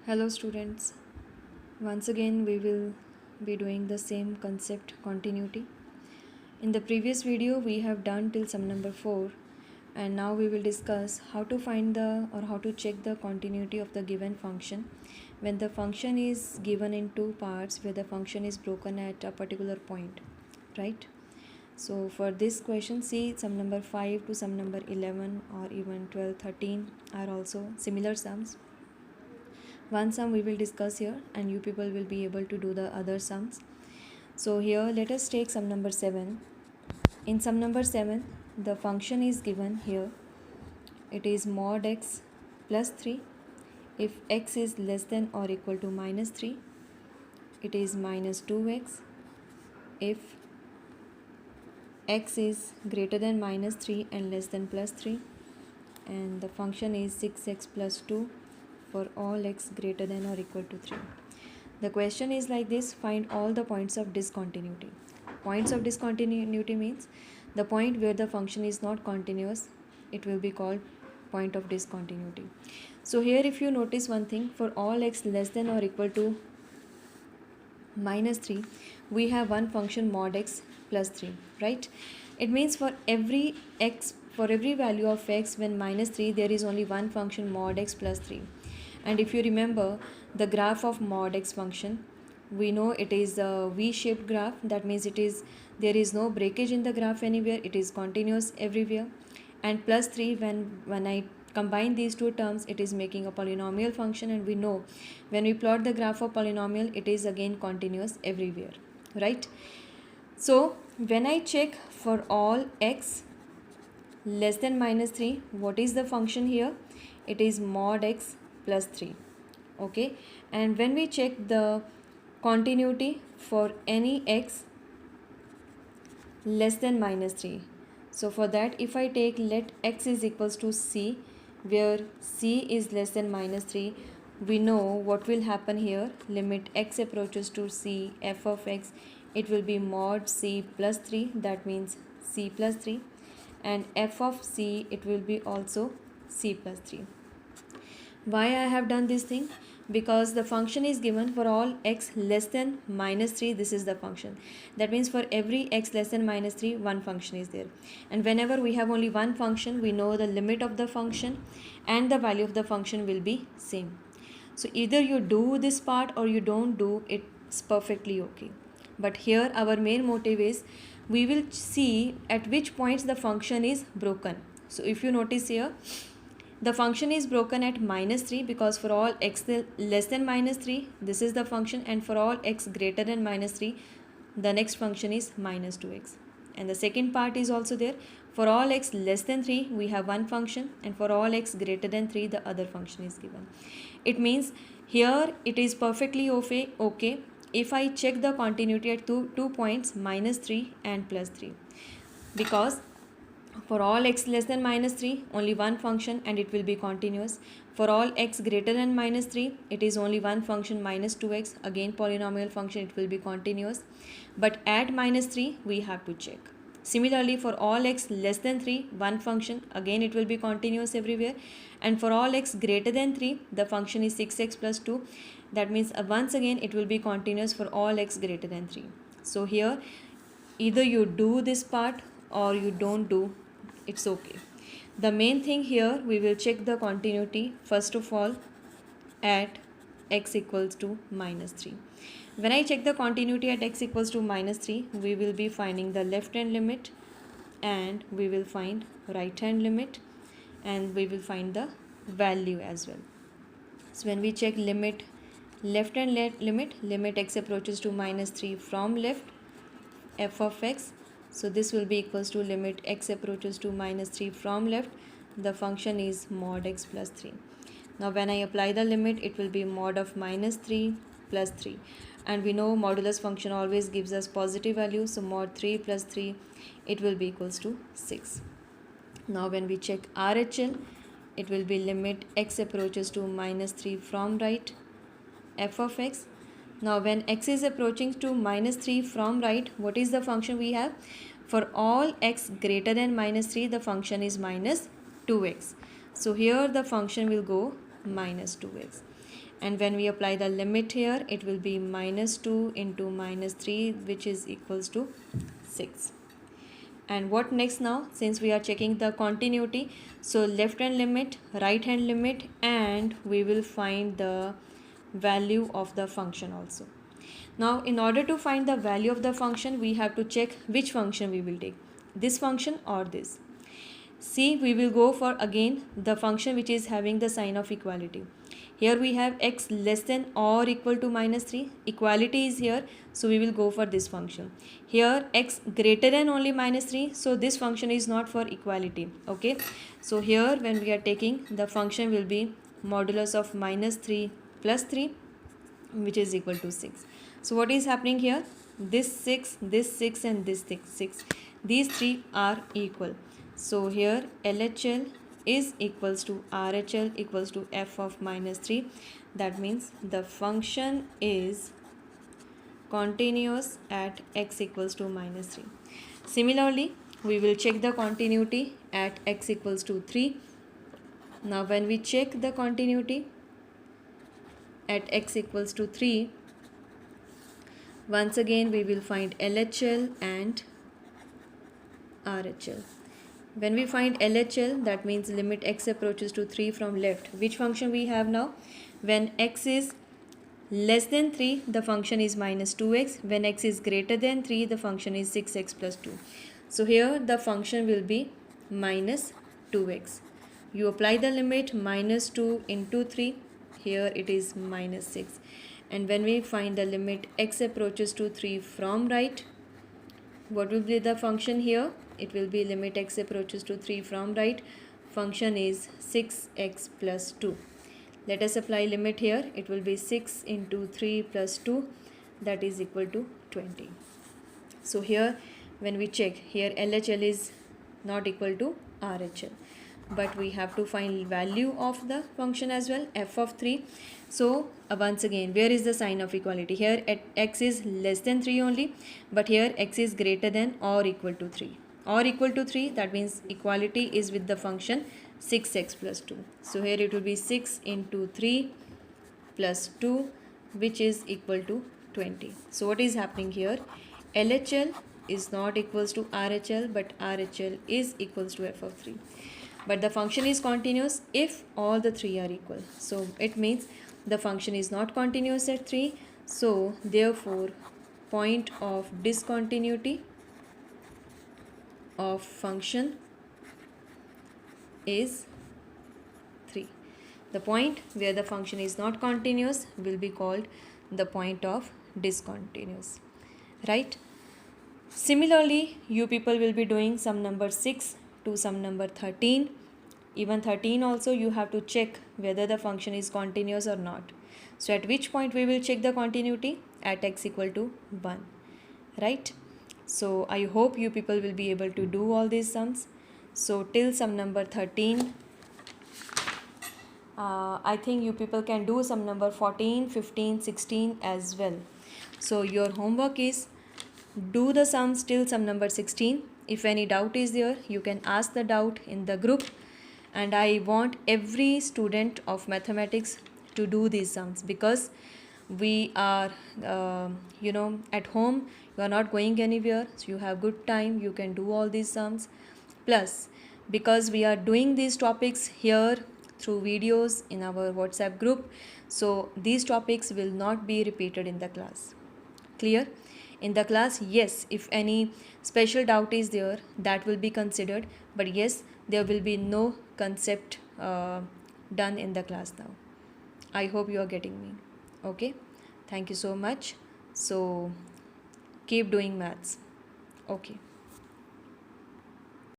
Hello students, once again we will be doing the same concept continuity. In the previous video we have done till sum number 4 and now we will discuss how to find the or how to check the continuity of the given function when the function is given in two parts where the function is broken at a particular point, right? So for this question, see sum number 5 to sum number 11 or even 12, 13 are also similar sums. One sum we will discuss here and you people will be able to do the other sums. So here let us take sum number 7. In sum number 7 the function is given here. It is mod x plus 3. If x is less than or equal to minus 3, it is minus 2x. If x is greater than minus 3 and less than plus 3, and the function is 6x plus 2 for all x greater than or equal to 3. The question is like this: find all the points of discontinuity. Points of discontinuity means the point where the function is not continuous, it will be called point of discontinuity. So here if you notice one thing, for all x less than or equal to minus 3, we have one function mod x plus 3, right? It means for every value of x when minus 3, there is only one function mod x plus 3. And if you remember the graph of mod x function, we know it is a v-shaped graph. That means there is no breakage in the graph anywhere, it is continuous everywhere. And plus 3, when I combine these two terms, it is making a polynomial function, and we know when we plot the graph of polynomial, it is again continuous everywhere, right? So when I check for all x less than minus 3, what is the function here? It is mod x plus 3. Okay, and when we check the continuity for any x less than minus 3, so for that if I take let x is equals to c, where c is less than minus 3, we know what will happen here. Limit x approaches to c, f of x, it will be mod c plus 3, that means c plus 3, and f of c, it will be also c plus 3. Why I have done this thing? Because the function is given for all x less than minus 3, this is the function. That means for every x less than minus 3, one function is there. And whenever we have only one function, we know the limit of the function and the value of the function will be same. So either you do this part or you don't do, it's perfectly okay. But here our main motive is we will see at which points the function is broken. So if you notice here, the function is broken at minus 3 because for all x less than minus 3, this is the function, and for all x greater than minus 3, the next function is minus 2x. And the second part is also there. For all x less than 3, we have one function, and for all x greater than 3, the other function is given. It means here it is perfectly okay if I check the continuity at two points minus 3 and plus 3, because for all x less than minus 3, only one function and it will be continuous. For all x greater than minus 3, it is only one function minus 2x, again polynomial function, it will be continuous. But at minus 3, we have to check. Similarly, for all x less than 3, one function, again it will be continuous everywhere. And for all x greater than 3, the function is 6x plus 2. That means once again it will be continuous for all x greater than 3. So here either you do this part or you don't do, it's okay. The main thing here, we will check the continuity first of all at x equals to minus 3. When I check the continuity at x equals to minus 3, we will be finding the left hand limit and we will find right hand limit and we will find the value as well. So when we check limit left hand limit x approaches to minus 3 from left, f of x, so this will be equals to limit x approaches to minus 3 from left, the function is mod x plus 3. Now when I apply the limit, it will be mod of minus 3 plus 3, and we know modulus function always gives us positive value, so mod 3 plus 3, it will be equals to 6. Now when we check RHL, it will be limit x approaches to minus 3 from right, f of x. Now when x is approaching to minus 3 from right, what is the function we have? For all x greater than minus 3, the function is minus 2x. So here the function will go minus 2x. and when we apply the limit here, it will be minus 2 into minus 3, which is equals to 6. And what next now? Since we are checking the continuity, so left hand limit, right hand limit, and we will find the value of the function also. Now in order to find the value of the function, we have to check which function we will take, this function or this. See, we will go for again the function which is having the sign of equality. Here we have x less than or equal to minus 3. Equality is here, so we will go for this function. Here x greater than only minus 3, so this function is not for equality. Okay, so here when we are taking, the function will be modulus of minus 3 plus 3, which is equal to 6. So what is happening here? This 6 and this 6, these three are equal. So here LHL is equals to RHL equals to f of minus 3. That means the function is continuous at x equals to minus 3. Similarly, we will check the continuity at x equals to 3. Now when we check the continuity at x equals to 3, once again we will find LHL and RHL. When we find LHL, that means limit x approaches to 3 from left. Which function we have now? When x is less than 3, the function is minus 2x. When x is greater than 3, the function is 6x plus 2. So here the function will be minus 2x. You apply the limit minus 2 into 3. Here it is minus 6. And when we find the limit x approaches to 3 from right, what will be the function here? It will be limit x approaches to 3 from right. Function is 6x plus 2. Let us apply limit here. It will be 6 into 3 plus 2, that is equal to 20. So here when we check, here LHL is not equal to RHL, but we have to find value of the function as well, f of 3. So once again, where is the sign of equality? Here at x is less than 3 only, but here x is greater than or equal to 3. Or equal to 3, that means equality is with the function 6x plus 2. So here it will be 6 into 3 plus 2, which is equal to 20. So what is happening here? LHL is not equals to RHL, but RHL is equals to f of 3. But the function is continuous if all the three are equal. So it means the function is not continuous at 3. So therefore point of discontinuity of function is 3. The point where the function is not continuous will be called the point of discontinuous, right? Similarly, you people will be doing sum number 6 to sum number 13. Even 13 also you have to check whether the function is continuous or not. So at which point we will check the continuity? At x equal to 1, right? So I hope you people will be able to do all these sums. So till sum number 13, I think you people can do sum number 14, 15, 16 as well. So your homework is do the sums till sum number 16. If any doubt is there, you can ask the doubt in the group. And I want every student of mathematics to do these sums, because we are at home, you are not going anywhere, so you have good time, you can do all these sums. Plus, because we are doing these topics here through videos in our WhatsApp group, so these topics will not be repeated in the class. Clear? In the class, yes, if any special doubt is there, that will be considered, but yes, there will be no concept done in the class now. I hope you are getting me. Okay, thank you so much. So keep doing maths. Okay.